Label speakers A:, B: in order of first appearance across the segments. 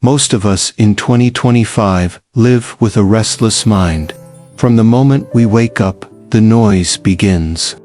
A: Most of us in 2025 live with a restless mind. From the moment we wake up, the noise begins.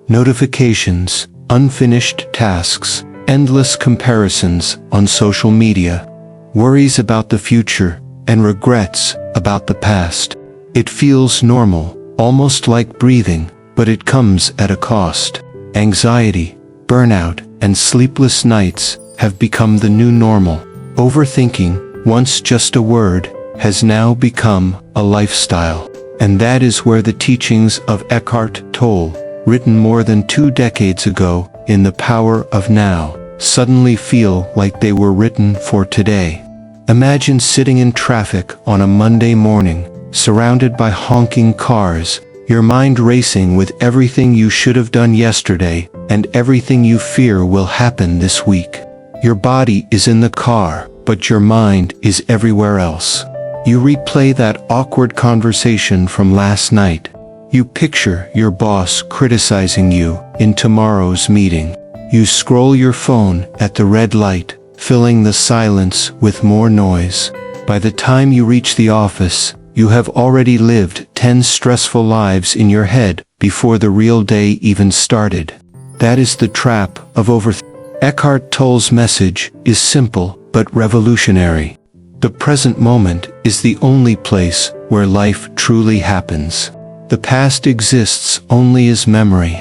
A: Notifications, unfinished tasks, endless comparisons on social media, worries about the future, and regrets about the past. It feels normal, almost like breathing, but it comes at a cost. Anxiety, burnout, and sleepless nights have become the new normal. Overthinking, once just a word, has now become a lifestyle. And that is where the teachings of Eckhart Tolle, written more than 2 decades ago in The Power of Now, suddenly feel like they were written for today. Imagine sitting in traffic on a Monday morning, surrounded by honking cars, your mind racing with everything you should have done yesterday and everything you fear will happen this week. Your body is in the car, but your mind is everywhere else. You replay that awkward conversation from last night. You picture your boss criticizing you in tomorrow's meeting. You scroll your phone at the red light, filling the silence with more noise. By the time you reach the office, you have already lived 10 stressful lives in your head before the real day even started. That is the trap of overthinking. Eckhart Tolle's message is simple but revolutionary. The present moment is the only place where life truly happens. The past exists only as memory.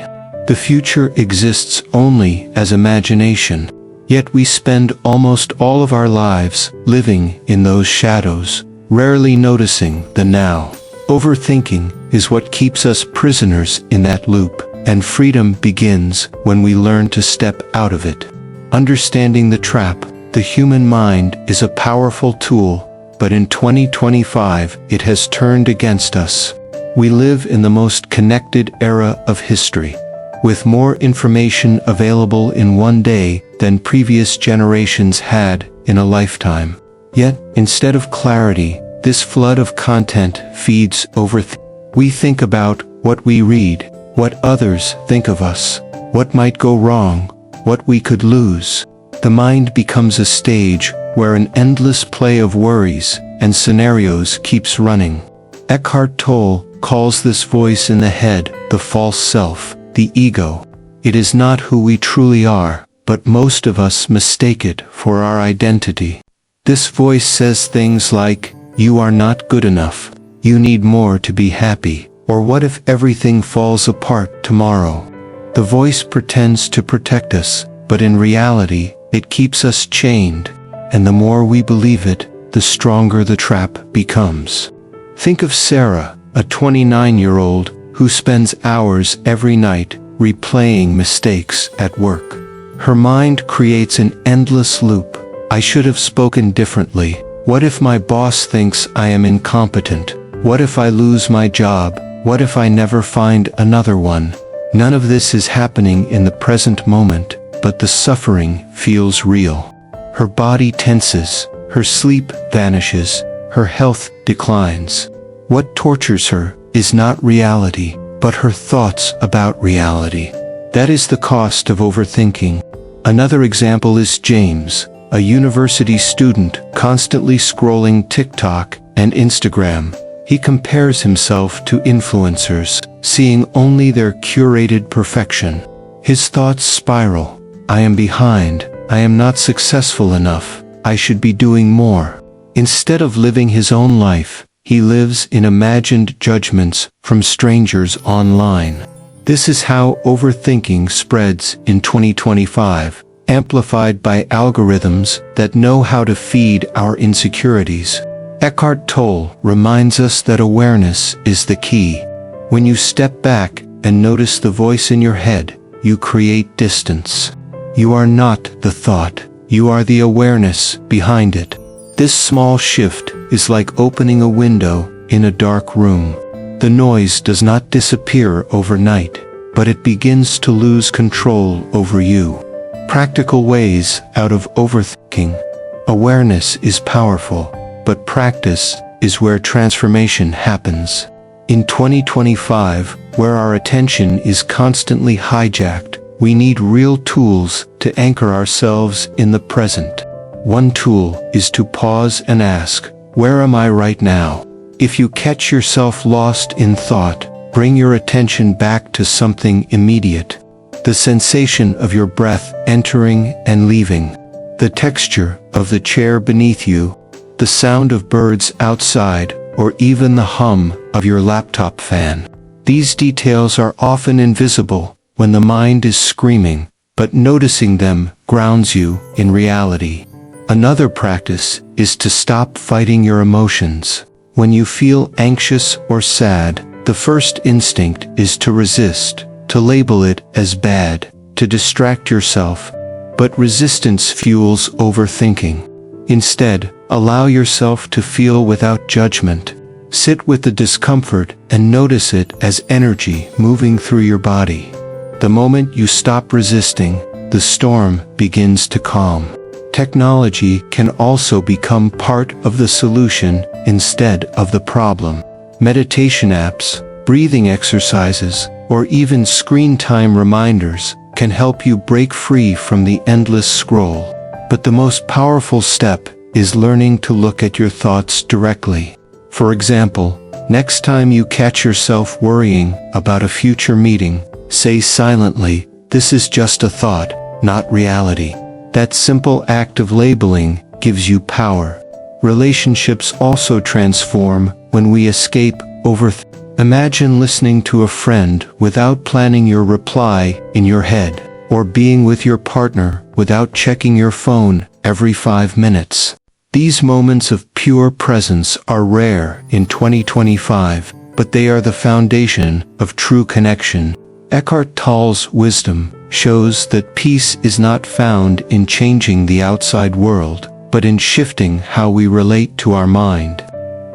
A: The future exists only as imagination. Yet we spend almost all of our lives living in those shadows, rarely noticing the now. Overthinking is what keeps us prisoners in that loop, and freedom begins when we learn to step out of it. Understanding the trap, the human mind is a powerful tool, but in 2025 it has turned against us. We live in the most connected era of history, with more information available in one day than previous generations had in a lifetime. Yet, instead of clarity, this flood of content feeds overthinking. We think about what we read, what others think of us, what might go wrong, what we could lose. The mind becomes a stage where an endless play of worries and scenarios keeps running. Eckhart Tolle calls this voice in the head the false self, the ego. It is not who we truly are, but most of us mistake it for our identity. This voice says things like, "You are not good enough, you need more to be happy," or "What if everything falls apart tomorrow?" The voice pretends to protect us, but in reality, it keeps us chained, and the more we believe it, the stronger the trap becomes. Think of Sarah, a 29-year-old, who spends hours every night replaying mistakes at work. Her mind creates an endless loop. I should have spoken differently. What if my boss thinks I am incompetent? What if I lose my job? What if I never find another one? None of this is happening in the present moment, but the suffering feels real. Her body tenses, her sleep vanishes, her health declines. What tortures her is not reality, but her thoughts about reality. That is the cost of overthinking. Another example is James, a university student constantly scrolling TikTok and Instagram. He compares himself to influencers, seeing only their curated perfection. His thoughts spiral. I am behind. I am not successful enough. I should be doing more. Instead of living his own life, he lives in imagined judgments from strangers online. This is how overthinking spreads in 2025, amplified by algorithms that know how to feed our insecurities. Eckhart Tolle reminds us that awareness is the key. When you step back and notice the voice in your head, you create distance. You are not the thought, you are the awareness behind it. This small shift is like opening a window in a dark room. The noise does not disappear overnight, but it begins to lose control over you. Practical ways out of overthinking. Awareness is powerful, but practice is where transformation happens. In 2025, where our attention is constantly hijacked, we need real tools to anchor ourselves in the present. One tool is to pause and ask, where am I right now? If you catch yourself lost in thought, bring your attention back to something immediate. The sensation of your breath entering and leaving, the texture of the chair beneath you, the sound of birds outside, or even the hum of your laptop fan. These details are often invisible when the mind is screaming, but noticing them grounds you in reality. Another practice is to stop fighting your emotions. When you feel anxious or sad, the first instinct is to resist, to label it as bad, to distract yourself. But resistance fuels overthinking. Instead, allow yourself to feel without judgment. Sit with the discomfort and notice it as energy moving through your body. The moment you stop resisting, the storm begins to calm. Technology can also become part of the solution instead of the problem. Meditation apps, breathing exercises, or even screen time reminders can help you break free from the endless scroll. But the most powerful step is learning to look at your thoughts directly. For example, next time you catch yourself worrying about a future meeting, say silently, "This is just a thought, not reality." That simple act of labeling gives you power. Relationships also transform when we escape overthinking. Imagine listening to a friend without planning your reply in your head, or being with your partner without checking your phone every 5 minutes. These moments of pure presence are rare in 2025, but they are the foundation of true connection. Eckhart Tolle's wisdom shows that peace is not found in changing the outside world, but in shifting how we relate to our mind.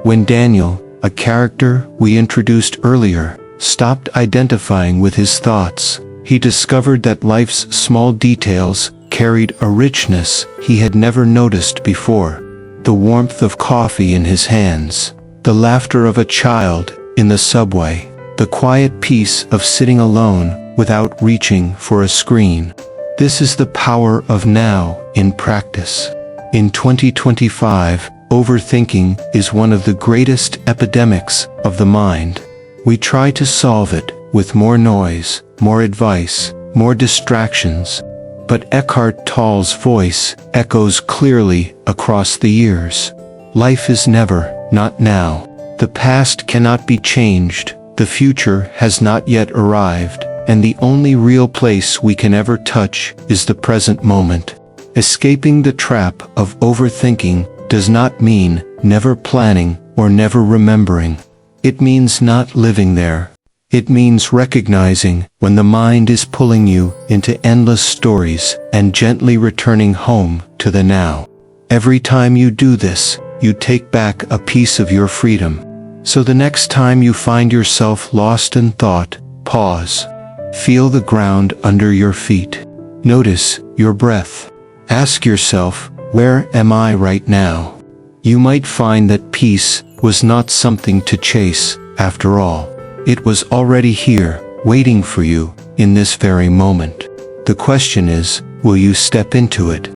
A: When Daniel, a character we introduced earlier, stopped identifying with his thoughts, he discovered that life's small details carried a richness he had never noticed before. The warmth of coffee in his hands, the laughter of a child in the subway, the quiet peace of sitting alone without reaching for a screen. This is the power of now in practice. In 2025, overthinking is one of the greatest epidemics of the mind. We try to solve it with more noise, more advice, more distractions. But Eckhart Tolle's voice echoes clearly across the years. Life is never, not now. The past cannot be changed, the future has not yet arrived, and the only real place we can ever touch is the present moment. Escaping the trap of overthinking does not mean never planning or never remembering. It means not living there. It means recognizing when the mind is pulling you into endless stories and gently returning home to the now. Every time you do this, you take back a piece of your freedom. So the next time you find yourself lost in thought, pause. Feel the ground under your feet. Notice your breath. Ask yourself, where am I right now? You might find that peace was not something to chase, after all. It was already here, waiting for you, in this very moment. The question is, will you step into it?